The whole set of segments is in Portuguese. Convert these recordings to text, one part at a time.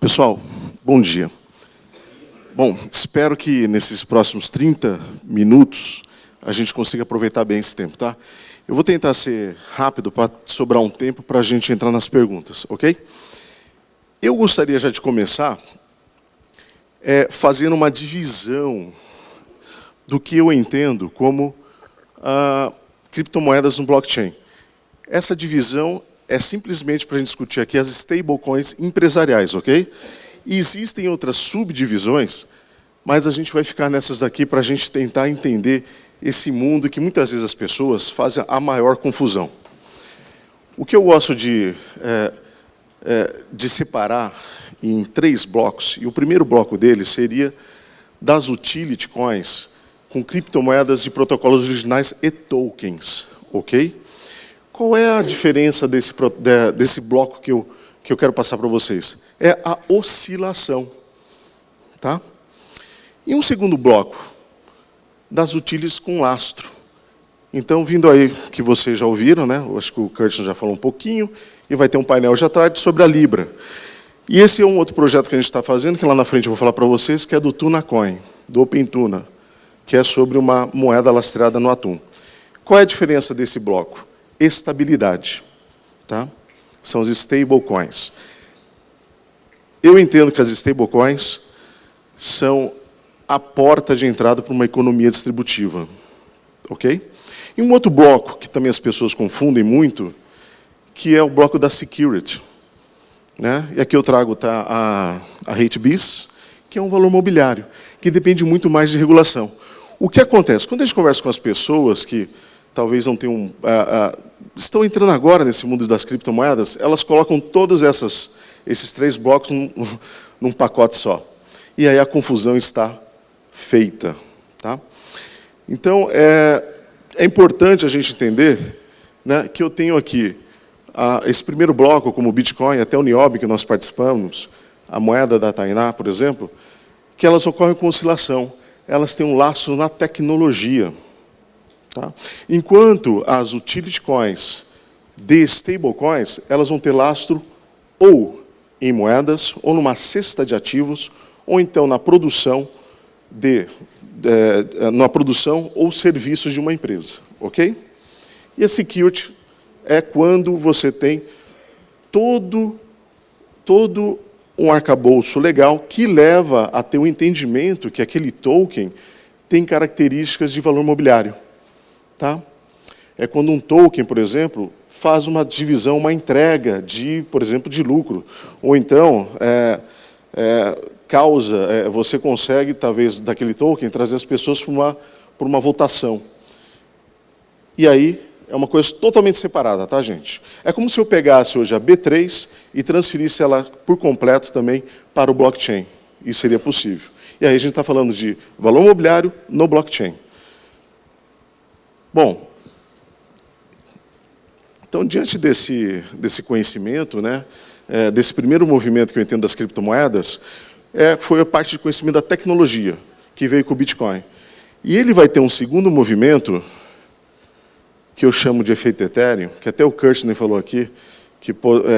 Pessoal, bom dia. Bom, espero que nesses próximos 30 minutos a gente consiga aproveitar bem esse tempo, tá? Eu vou tentar ser rápido para sobrar um tempo para a gente entrar nas perguntas, ok? Eu gostaria já de começar fazendo uma divisão do que eu entendo como criptomoedas no blockchain. Essa divisão é simplesmente para a gente discutir aqui as stablecoins empresariais, ok? E existem outras subdivisões, mas a gente vai ficar nessas daqui para a gente tentar entender esse mundo que muitas vezes as pessoas fazem a maior confusão. O que eu gosto de separar em 3 blocos, e o primeiro bloco deles seria das utility coins com criptomoedas de protocolos originais e tokens, ok? Qual é a diferença desse bloco que eu quero passar para vocês? É a oscilação. Tá? E um segundo bloco, das utilities com lastro. Então, vindo aí, que vocês já ouviram, né? Eu acho que o Curtin já falou um pouquinho, e vai ter um painel já atrás sobre a Libra. E esse é um outro projeto que a gente está fazendo, que lá na frente eu vou falar para vocês, que é do Tunacoin, do OpenTuna, que é sobre uma moeda lastreada no Atum. Qual é a diferença desse bloco? Estabilidade. Tá? São os stablecoins. Eu entendo que as stablecoins são a porta de entrada para uma economia distributiva. Ok? E um outro bloco, que também as pessoas confundem muito, que é o bloco da security. Né? E aqui eu trago a RateBiz, que é um valor mobiliário, que depende muito mais de regulação. O que acontece? Quando a gente conversa com as pessoas que talvez não tenham, estão entrando agora nesse mundo das criptomoedas, elas colocam todos esses 3 blocos num pacote só. E aí a confusão está feita. Tá? Então, é importante a gente entender, né, que eu tenho aqui esse primeiro bloco, como o Bitcoin, até o Niobe, que nós participamos, a moeda da Tainá, por exemplo, que elas ocorrem com oscilação. Elas têm um laço na tecnologia. Tá? Enquanto as utility coins de stablecoins, elas vão ter lastro ou em moedas, ou numa cesta de ativos, ou então na produção ou serviços de uma empresa. Ok? E a security é quando você tem todo um arcabouço legal que leva a ter o entendimento que aquele token tem características de valor mobiliário. Tá? É quando um token, por exemplo, faz uma divisão, uma entrega por exemplo, de lucro. Ou então, você consegue, talvez, daquele token, trazer as pessoas para uma votação. E aí, é uma coisa totalmente separada, tá, gente? É como se eu pegasse hoje a B3 e transferisse ela por completo também para o blockchain. Isso seria possível. E aí a gente está falando de valor mobiliário no blockchain. Bom, então, diante desse conhecimento, né, desse primeiro movimento que eu entendo das criptomoedas, foi a parte de conhecimento da tecnologia, que veio com o Bitcoin. E ele vai ter um segundo movimento, que eu chamo de efeito Ethereum, que até o Kirchner falou aqui, que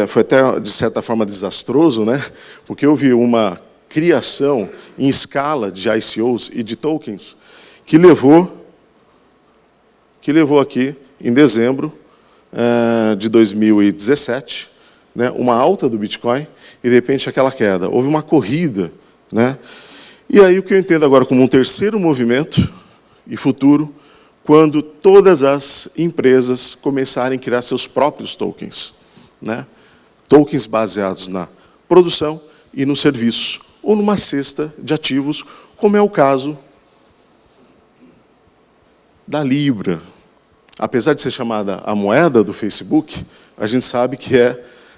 foi até, de certa forma, desastroso, né, porque houve uma criação em escala de ICOs e de tokens, que levou aqui, em dezembro de 2017, né, uma alta do Bitcoin e, de repente, aquela queda. Houve uma corrida. Né? E aí o que eu entendo agora como um terceiro movimento e futuro, quando todas as empresas começarem a criar seus próprios tokens. Né? Tokens baseados na produção e no serviço, ou numa cesta de ativos, como é o caso da Libra. Apesar de ser chamada a moeda do Facebook, a gente sabe que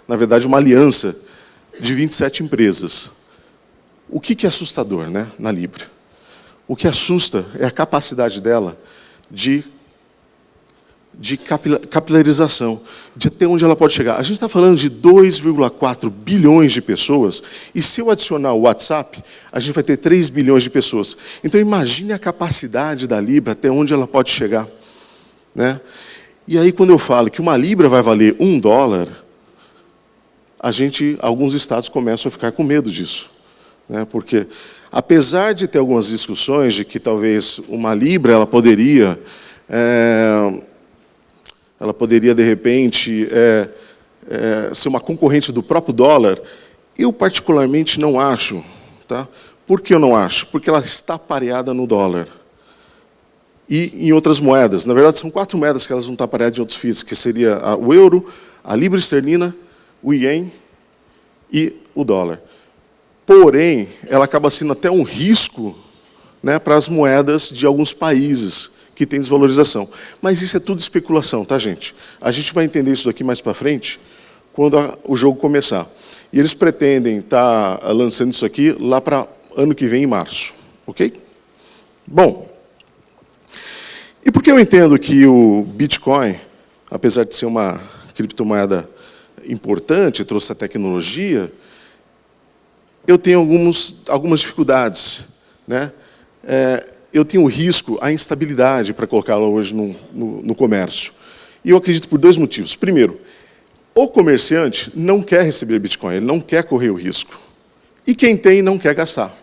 na verdade, uma aliança de 27 empresas. O que é assustador, né, na Libra? O que assusta é a capacidade dela de capilarização, de até onde ela pode chegar. A gente está falando de 2,4 bilhões de pessoas, e se eu adicionar o WhatsApp, a gente vai ter 3 bilhões de pessoas. Então, imagine a capacidade da Libra, até onde ela pode chegar. Né? E aí, quando eu falo que uma Libra vai valer $1, alguns estados começam a ficar com medo disso, né? Porque, apesar de ter algumas discussões de que talvez uma libra ela poderia de repente ser uma concorrente do próprio dólar, eu particularmente não acho, tá? Por que eu não acho? Porque ela está pareada no dólar e em outras moedas. Na verdade, são 4 moedas que elas vão estar pareadas em outros FIIs, que seria o euro, a libra esterlina, o ien e o dólar. Porém, ela acaba sendo até um risco, né, para as moedas de alguns países que têm desvalorização. Mas isso é tudo especulação, tá, gente? A gente vai entender isso daqui mais para frente, quando o jogo começar. E eles pretendem estar lançando isso aqui lá para ano que vem, em março. Ok? Bom, e por que eu entendo que o Bitcoin, apesar de ser uma criptomoeda importante, trouxe a tecnologia, eu tenho algumas dificuldades, né? Eu tenho o risco, a instabilidade para colocá-la hoje no comércio. E eu acredito por 2 motivos. Primeiro, o comerciante não quer receber Bitcoin, ele não quer correr o risco. E quem tem não quer gastar.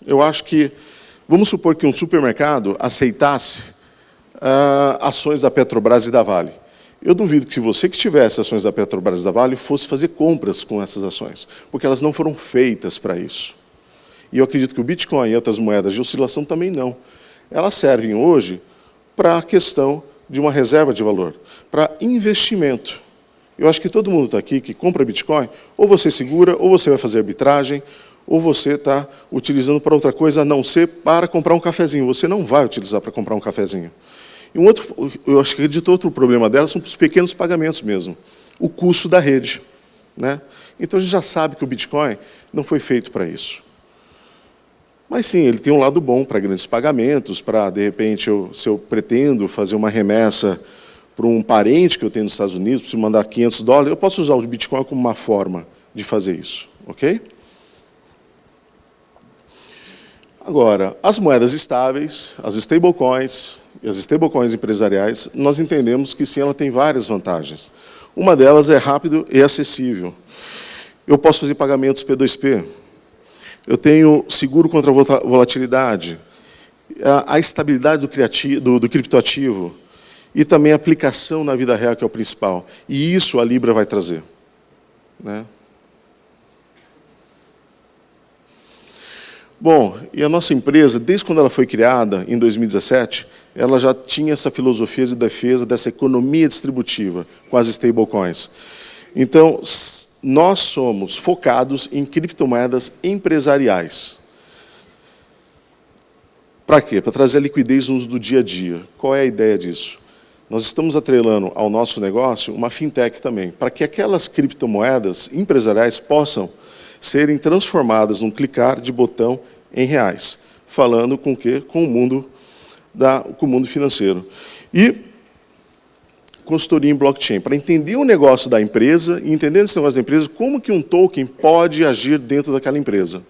Eu acho que, vamos supor que um supermercado aceitasse ações da Petrobras e da Vale. Eu duvido que você que tivesse ações da Petrobras e da Vale fosse fazer compras com essas ações, porque elas não foram feitas para isso. E eu acredito que o Bitcoin e outras moedas de oscilação também não. Elas servem hoje para a questão de uma reserva de valor, para investimento. Eu acho que todo mundo está aqui que compra Bitcoin, ou você segura, ou você vai fazer arbitragem, ou você está utilizando para outra coisa, a não ser para comprar um cafezinho. Você não vai utilizar para comprar um cafezinho. E eu acho que acredito outro problema dela são os pequenos pagamentos mesmo, o custo da rede, né? Então a gente já sabe que o Bitcoin não foi feito para isso. Mas sim, ele tem um lado bom para grandes pagamentos, para, de repente, se eu pretendo fazer uma remessa para um parente que eu tenho nos Estados Unidos, preciso mandar $500, eu posso usar o Bitcoin como uma forma de fazer isso, ok? Agora, as moedas estáveis, as stablecoins e as stablecoins empresariais, nós entendemos que sim, ela tem várias vantagens. Uma delas é rápido e acessível. Eu posso fazer pagamentos P2P. Eu tenho seguro contra a volatilidade, a estabilidade do criptoativo e também a aplicação na vida real, que é o principal. E isso a Libra vai trazer, né? Bom, e a nossa empresa, desde quando ela foi criada, em 2017, ela já tinha essa filosofia de defesa dessa economia distributiva com as stablecoins. Então, nós somos focados em criptomoedas empresariais. Para quê? Para trazer a liquidez no uso do dia a dia. Qual é a ideia disso? Nós estamos atrelando ao nosso negócio uma fintech também, para que aquelas criptomoedas empresariais possam serem transformadas num clicar de botão em reais, falando com o quê? Com o mundo financeiro. E consultoria em blockchain, para entender o negócio da empresa, e entendendo esse negócio da empresa, como que um token pode agir dentro daquela empresa.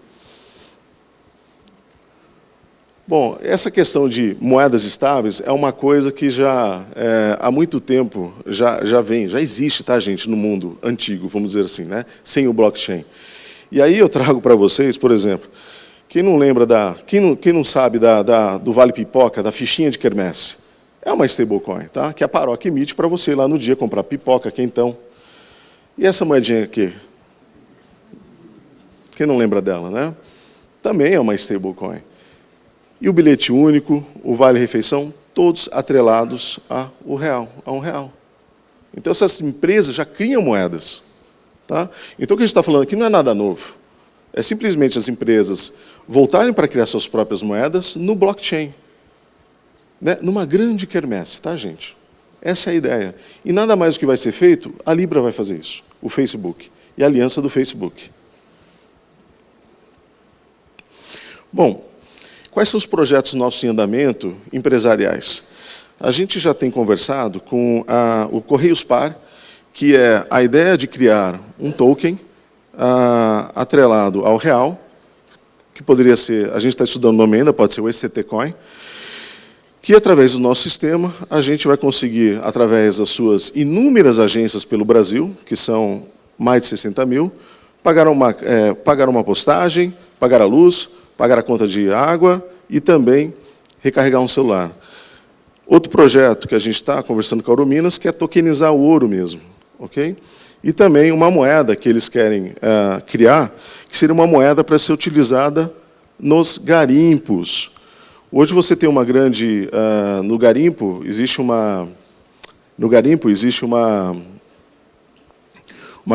Bom, essa questão de moedas estáveis é uma coisa que já, há muito tempo, já existe, tá, gente, no mundo antigo, vamos dizer assim, né, sem o blockchain. E aí eu trago para vocês, por exemplo, quem não lembra quem não sabe do Vale Pipoca, da fichinha de quermesse? É uma stablecoin, tá? Que a paróquia emite para você ir lá no dia comprar pipoca, quentão. E essa moedinha aqui? Quem não lembra dela, né? Também é uma stablecoin. E o bilhete único, o vale-refeição, todos atrelados a um real. Então, essas empresas já criam moedas. Tá? Então, o que a gente está falando aqui não é nada novo. É simplesmente as empresas voltarem para criar suas próprias moedas no blockchain. Né? Numa grande quermesse, tá, gente? Essa é a ideia. E nada mais do que vai ser feito, a Libra vai fazer isso, o Facebook, e a aliança do Facebook. Bom, quais são os projetos nossos em andamento empresariais? A gente já tem conversado com o Correios Par, que é a ideia de criar um token atrelado ao real, que poderia ser, a gente está estudando o nome ainda, pode ser o ECT Coin, que através do nosso sistema, a gente vai conseguir, através das suas inúmeras agências pelo Brasil, que são mais de 60 mil, pagaram uma postagem, pagaram a luz, pagaram a conta de água e também recarregar um celular. Outro projeto que a gente está conversando com a Eurominas, que é tokenizar o ouro mesmo. Okay? E também uma moeda que eles querem criar, que seria uma moeda para ser utilizada nos garimpos. Hoje você tem uma grande... no garimpo existe uma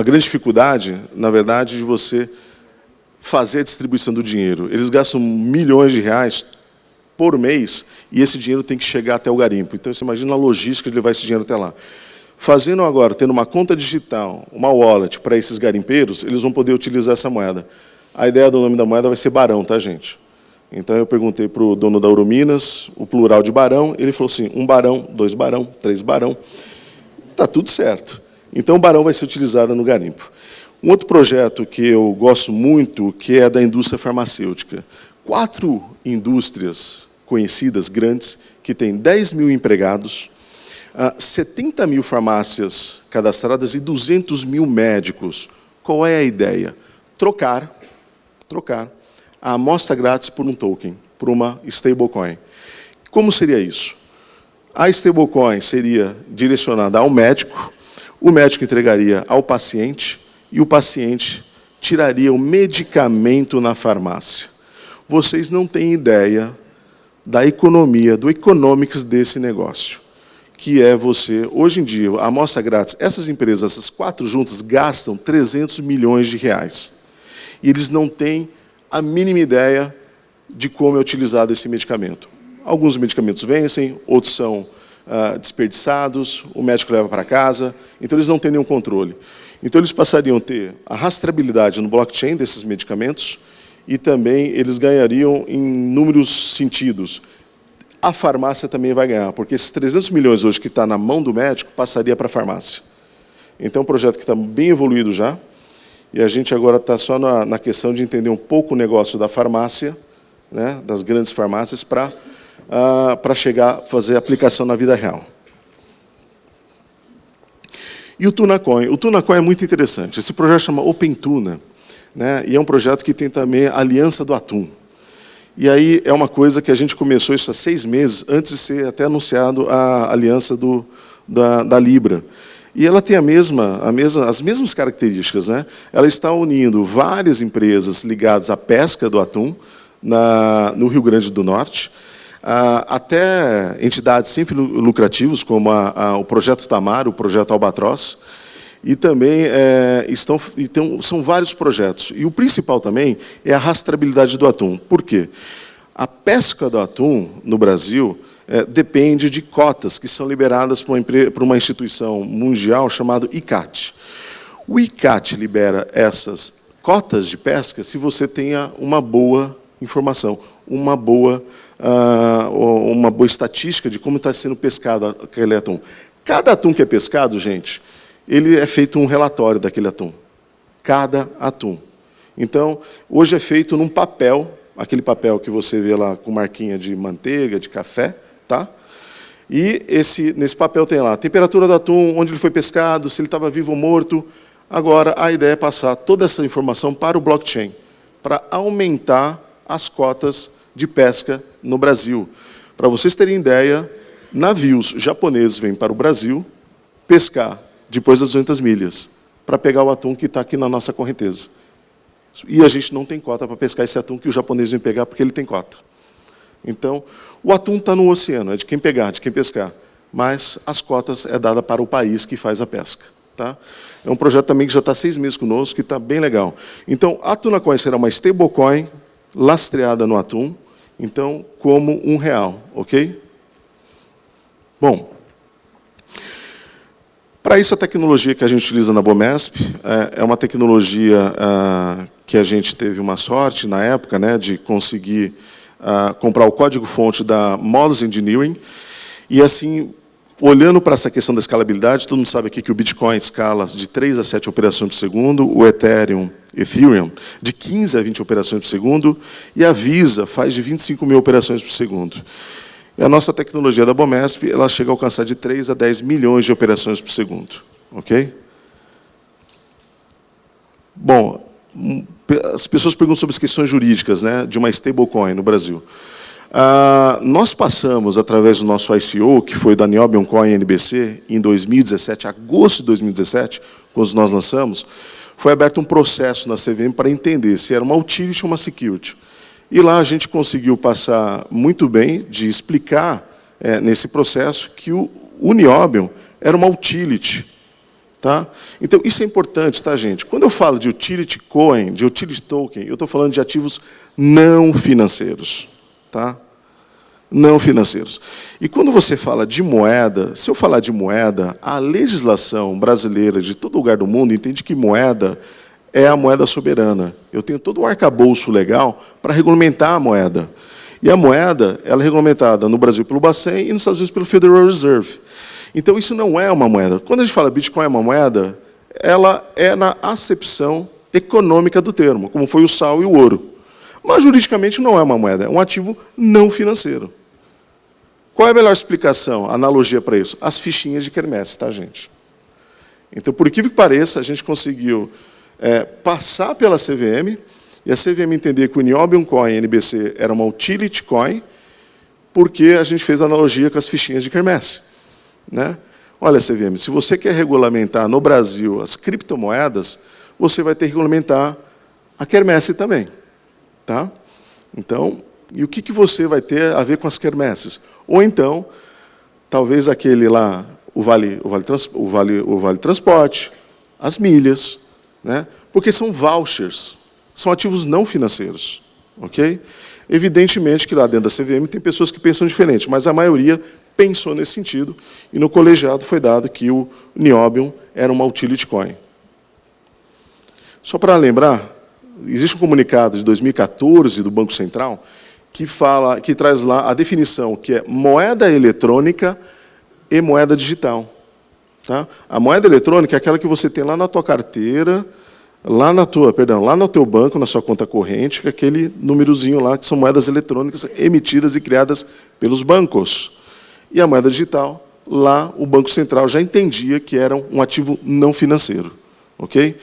grande dificuldade, na verdade, de você fazer a distribuição do dinheiro. Eles gastam milhões de reais por mês e esse dinheiro tem que chegar até o garimpo. Então, você imagina a logística de levar esse dinheiro até lá. Fazendo agora, tendo uma conta digital, uma wallet para esses garimpeiros, eles vão poder utilizar essa moeda. A ideia do nome da moeda vai ser Barão, tá, gente? Então, eu perguntei para o dono da Eurominas, o plural de Barão, ele falou assim, 1 barão, 2 barão, 3 barão. Está tudo certo. Então, o Barão vai ser utilizado no garimpo. Um outro projeto que eu gosto muito, que é da indústria farmacêutica. 4 indústrias conhecidas, grandes, que têm 10 mil empregados, 70 mil farmácias cadastradas e 200 mil médicos. Qual é a ideia? Trocar a amostra grátis por um token, por uma stablecoin. Como seria isso? A stablecoin seria direcionada ao médico, o médico entregaria ao paciente e o paciente tiraria o medicamento na farmácia. Vocês não têm ideia da economia, do economics desse negócio, que é você, hoje em dia, a amostra grátis, essas empresas, essas 4 juntas, gastam 300 milhões de reais. E eles não têm a mínima ideia de como é utilizado esse medicamento. Alguns medicamentos vencem, outros são desperdiçados, o médico leva para casa, então eles não têm nenhum controle. Então eles passariam a ter a rastreabilidade no blockchain desses medicamentos e também eles ganhariam em inúmeros sentidos. A farmácia também vai ganhar, porque esses 300 milhões hoje que está na mão do médico passaria para a farmácia. Então é um projeto que está bem evoluído já, e a gente agora está só na questão de entender um pouco o negócio da farmácia, né, das grandes farmácias, para chegar a fazer a aplicação na vida real. E o TunaCoin? O TunaCoin é muito interessante. Esse projeto chama OpenTuna, né, e é um projeto que tem também a aliança do atum. E aí é uma coisa que a gente começou isso há 6 meses, antes de ser até anunciado a aliança da Libra. E ela tem as mesmas características, né? Ela está unindo várias empresas ligadas à pesca do atum no Rio Grande do Norte, até entidades sempre lucrativas, como o Projeto Tamar, o Projeto Albatroz, e também são vários projetos. E o principal também é a rastreabilidade do atum. Por quê? A pesca do atum no Brasil depende de cotas que são liberadas por uma instituição mundial chamada ICCAT. O ICCAT libera essas cotas de pesca se você tenha uma boa informação, uma boa estatística de como está sendo pescado aquele atum. Cada atum que é pescado, gente, ele é feito um relatório daquele atum. Cada atum. Então, hoje é feito num papel, aquele papel que você vê lá com marquinha de manteiga, de café, tá? E nesse papel tem lá a temperatura do atum, onde ele foi pescado, se ele estava vivo ou morto. Agora, a ideia é passar toda essa informação para o blockchain, para aumentar as cotas de pesca no Brasil. Para vocês terem ideia, navios japoneses vêm para o Brasil pescar depois das 200 milhas, para pegar o atum que está aqui na nossa correnteza. E a gente não tem cota para pescar esse atum que o japonês vem pegar, porque ele tem cota. Então, o atum está no oceano, é de quem pegar, de quem pescar. Mas as cotas é dada para o país que faz a pesca. Tá? É um projeto também que já está 6 meses conosco, que está bem legal. Então, a TunaCoin será uma stablecoin lastreada no atum, então, como R$1, ok? Bom, para isso, a tecnologia que a gente utiliza na Bomesp é uma tecnologia que a gente teve uma sorte, na época, né, de conseguir comprar o código-fonte da Modus Engineering, e assim, olhando para essa questão da escalabilidade, todo mundo sabe aqui que o Bitcoin escala de 3 a 7 operações por segundo, o Ethereum, de 15 a 20 operações por segundo, e a Visa faz de 25 mil operações por segundo. E a nossa tecnologia da Bomesp, ela chega a alcançar de 3 a 10 milhões de operações por segundo. Ok? Bom, as pessoas perguntam sobre as questões jurídicas, né, de uma stablecoin no Brasil. Nós passamos, através do nosso ICO, que foi da Niobium Coin NBC, em 2017, agosto de 2017, quando nós lançamos, foi aberto um processo na CVM para entender se era uma utility ou uma security. E lá a gente conseguiu passar muito bem de explicar, nesse processo, que o Niobium era uma utility. Tá? Então, isso é importante, tá, gente? Quando eu falo de utility coin, de utility token, eu estou falando de ativos não financeiros. Tá? Não financeiros. E quando você fala de moeda, se eu falar de moeda, a legislação brasileira de todo lugar do mundo entende que moeda é a moeda soberana. Eu tenho todo um arcabouço legal para regulamentar a moeda. E a moeda ela é regulamentada no Brasil pelo Bacen e nos Estados Unidos pelo Federal Reserve. Então, isso não é uma moeda. Quando a gente fala Bitcoin é uma moeda, ela é na acepção econômica do termo, como foi o sal e o ouro. Mas, juridicamente, não é uma moeda, é um ativo não financeiro. Qual é a melhor explicação, analogia para isso? As fichinhas de quermesse, tá, gente? Então, por incrível que pareça, a gente conseguiu passar pela CVM, e a CVM entender que o Niobium Coin NBC era uma utility coin, porque a gente fez analogia com as fichinhas de quermesse. Né? Olha, CVM, se você quer regulamentar no Brasil as criptomoedas, você vai ter que regulamentar a quermesse também. Tá? Então, e o que você vai ter a ver com as quermesses? Ou então, talvez aquele lá, o vale transporte, as milhas, né? Porque são vouchers, são ativos não financeiros. Okay? Evidentemente que lá dentro da CVM tem pessoas que pensam diferente, mas a maioria pensou nesse sentido, e no colegiado foi dado que o Niobium era uma utility coin. Só para lembrar, existe um comunicado de 2014 do Banco Central que traz lá a definição que é moeda eletrônica e moeda digital. Tá? A moeda eletrônica é aquela que você tem lá na tua carteira, lá no teu banco, na sua conta corrente, que é aquele númerozinho lá, que são moedas eletrônicas emitidas e criadas pelos bancos. E a moeda digital, lá o Banco Central já entendia que era um ativo não financeiro. Ok?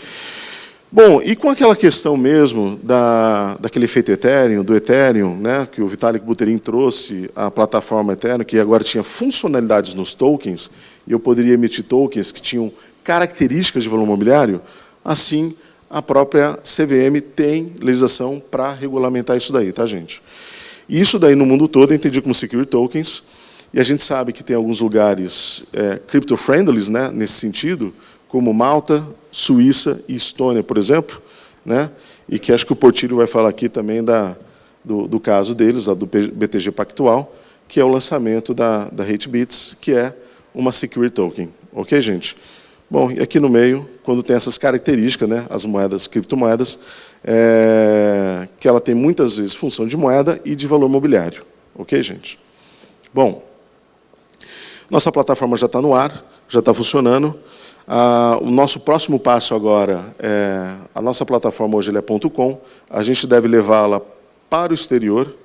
Bom, e com aquela questão mesmo daquele efeito Ethereum, do Ethereum, né, que o Vitalik Buterin trouxe à plataforma Ethereum, que agora tinha funcionalidades nos tokens, e eu poderia emitir tokens que tinham características de valor imobiliário, assim a própria CVM tem legislação para regulamentar isso daí, tá, gente? E isso daí no mundo todo é entendido como security tokens, e a gente sabe que tem alguns lugares crypto-friendly, né, nesse sentido, como Malta, Suíça e Estônia, por exemplo, né, e que acho que o Portilho vai falar aqui também do caso deles, do BTG Pactual, que é o lançamento da RateBits, que é uma security token. Ok, gente? Bom, e aqui no meio, quando tem essas características, né, as moedas, criptomoedas, que ela tem muitas vezes função de moeda e de valor imobiliário. Ok, gente? Bom, nossa plataforma já está no ar, já está funcionando. O nosso próximo passo agora a nossa plataforma hoje é .com, a gente deve levá-la para o exterior,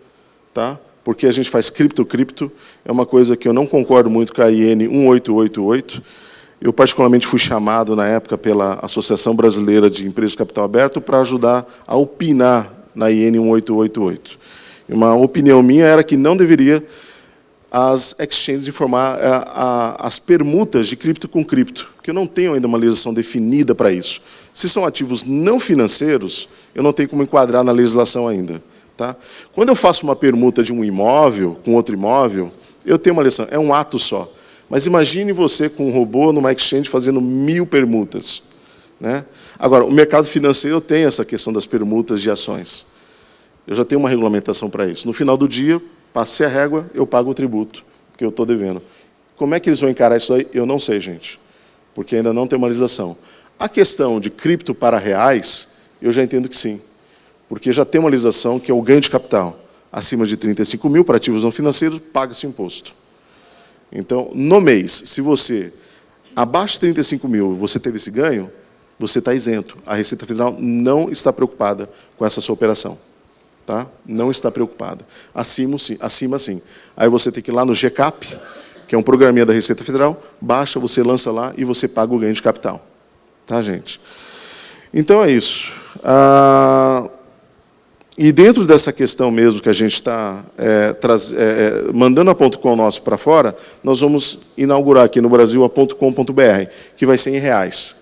tá? Porque a gente faz cripto, é uma coisa que eu não concordo muito com a IN 1888. Eu, particularmente, fui chamado, na época, pela Associação Brasileira de Empresas de Capital Aberto para ajudar a opinar na IN 1888. Uma opinião minha era que não deveria as exchanges informar as permutas de cripto com cripto, porque eu não tenho ainda uma legislação definida para isso. Se são ativos não financeiros, eu não tenho como enquadrar na legislação ainda. Tá? Quando eu faço uma permuta de um imóvel com outro imóvel, eu tenho uma legislação, é um ato só. Mas imagine você com um robô numa exchange fazendo 1000 permutas. Né? Agora, o mercado financeiro tem essa questão das permutas de ações. Eu já tenho uma regulamentação para isso. No final do dia, passei a régua, eu pago o tributo que eu estou devendo. Como é que eles vão encarar isso aí? Eu não sei, gente, porque ainda não tem uma legislação. A questão de cripto para reais, eu já entendo que sim, porque já tem uma legislação que é o ganho de capital. Acima de 35 mil, para ativos não financeiros, paga-se imposto. Então, no mês, se você, abaixo de 35 mil, você teve esse ganho, você está isento. A Receita Federal não está preocupada com essa sua operação. Tá? Não está preocupada. Acima, sim. Aí você tem que ir lá no GCAP, que é um programinha da Receita Federal, baixa, você lança lá e você paga o ganho de capital. Tá, gente? Então é isso. E dentro dessa questão mesmo que a gente está mandando a .com nosso para fora, nós vamos inaugurar aqui no Brasil a .com.br, que vai ser em reais.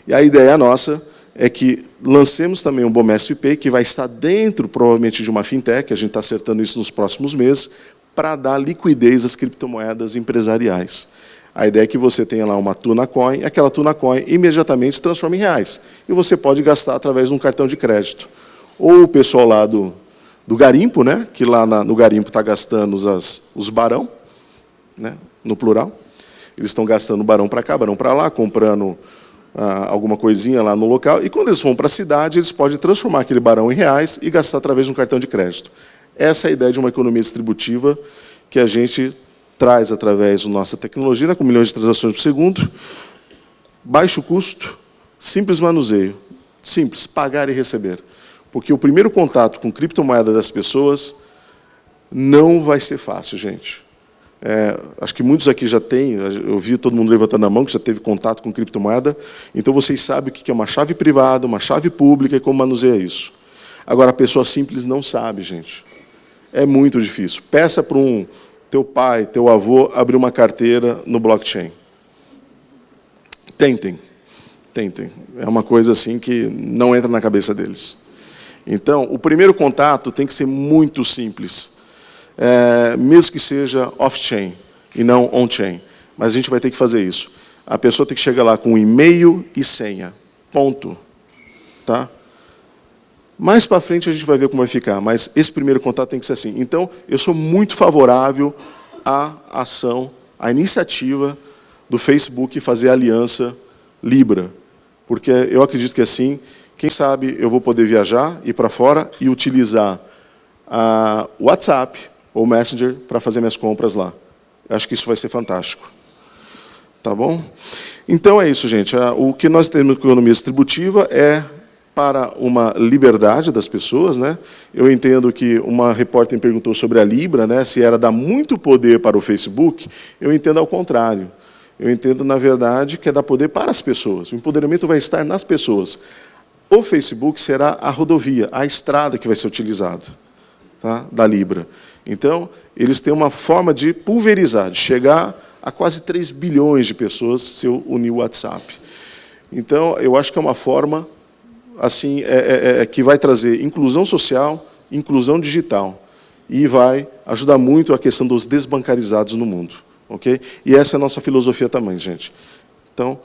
E a ideia nossa é que lancemos também um Bomestre Pay, que vai estar dentro, provavelmente, de uma fintech, a gente está acertando isso nos próximos meses, para dar liquidez às criptomoedas empresariais. A ideia é que você tenha lá uma Tuna Coin, aquela Tuna Coin imediatamente se transforma em reais. E você pode gastar através de um cartão de crédito. Ou o pessoal lá do garimpo, né, que lá no garimpo está gastando os barão, né, no plural. Eles estão gastando barão para cá, barão para lá, comprando alguma coisinha lá no local. E quando eles vão para a cidade, eles podem transformar aquele barão em reais e gastar através de um cartão de crédito. Essa é a ideia de uma economia distributiva que a gente traz através da nossa tecnologia, né, com milhões de transações por segundo, baixo custo, simples manuseio, simples, pagar e receber. Porque o primeiro contato com criptomoeda das pessoas não vai ser fácil, gente. Acho que muitos aqui já têm, eu vi todo mundo levantando a mão, que já teve contato com criptomoeda, então vocês sabem o que é uma chave privada, uma chave pública e como manuseia isso. Agora, a pessoa simples não sabe, gente. É muito difícil. Peça para teu pai, teu avô, abrir uma carteira no blockchain. Tentem. É uma coisa assim que não entra na cabeça deles. Então, o primeiro contato tem que ser muito simples, mesmo que seja off-chain e não on-chain. Mas a gente vai ter que fazer isso. A pessoa tem que chegar lá com e-mail e senha. Ponto. Tá? Mais para frente a gente vai ver como vai ficar, mas esse primeiro contato tem que ser assim. Então, eu sou muito favorável à ação, à iniciativa do Facebook fazer a aliança Libra, porque eu acredito que assim, quem sabe eu vou poder viajar, ir para fora e utilizar o WhatsApp ou Messenger para fazer minhas compras lá. Eu acho que isso vai ser fantástico. Tá bom? Então é isso, gente. O que nós temos com a economia distributiva é para uma liberdade das pessoas, né? Eu entendo que uma repórter perguntou sobre a Libra, né, se era dar muito poder para o Facebook. Eu entendo ao contrário. Eu entendo, na verdade, que é dar poder para as pessoas. O empoderamento vai estar nas pessoas. O Facebook será a rodovia, a estrada que vai ser utilizada, tá, da Libra. Então, eles têm uma forma de pulverizar, de chegar a quase 3 bilhões de pessoas se eu unir o WhatsApp. Então, eu acho que é uma forma assim, que vai trazer inclusão social, inclusão digital, e vai ajudar muito a questão dos desbancarizados no mundo. Okay? E essa é a nossa filosofia também, gente. Então,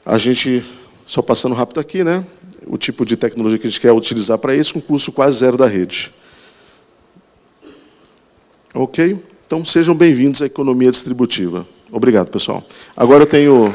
a gente, só passando rápido aqui, né, o tipo de tecnologia que a gente quer utilizar para isso, com custo quase zero da rede. Ok? Então, sejam bem-vindos à economia distributiva. Obrigado, pessoal. Agora eu tenho...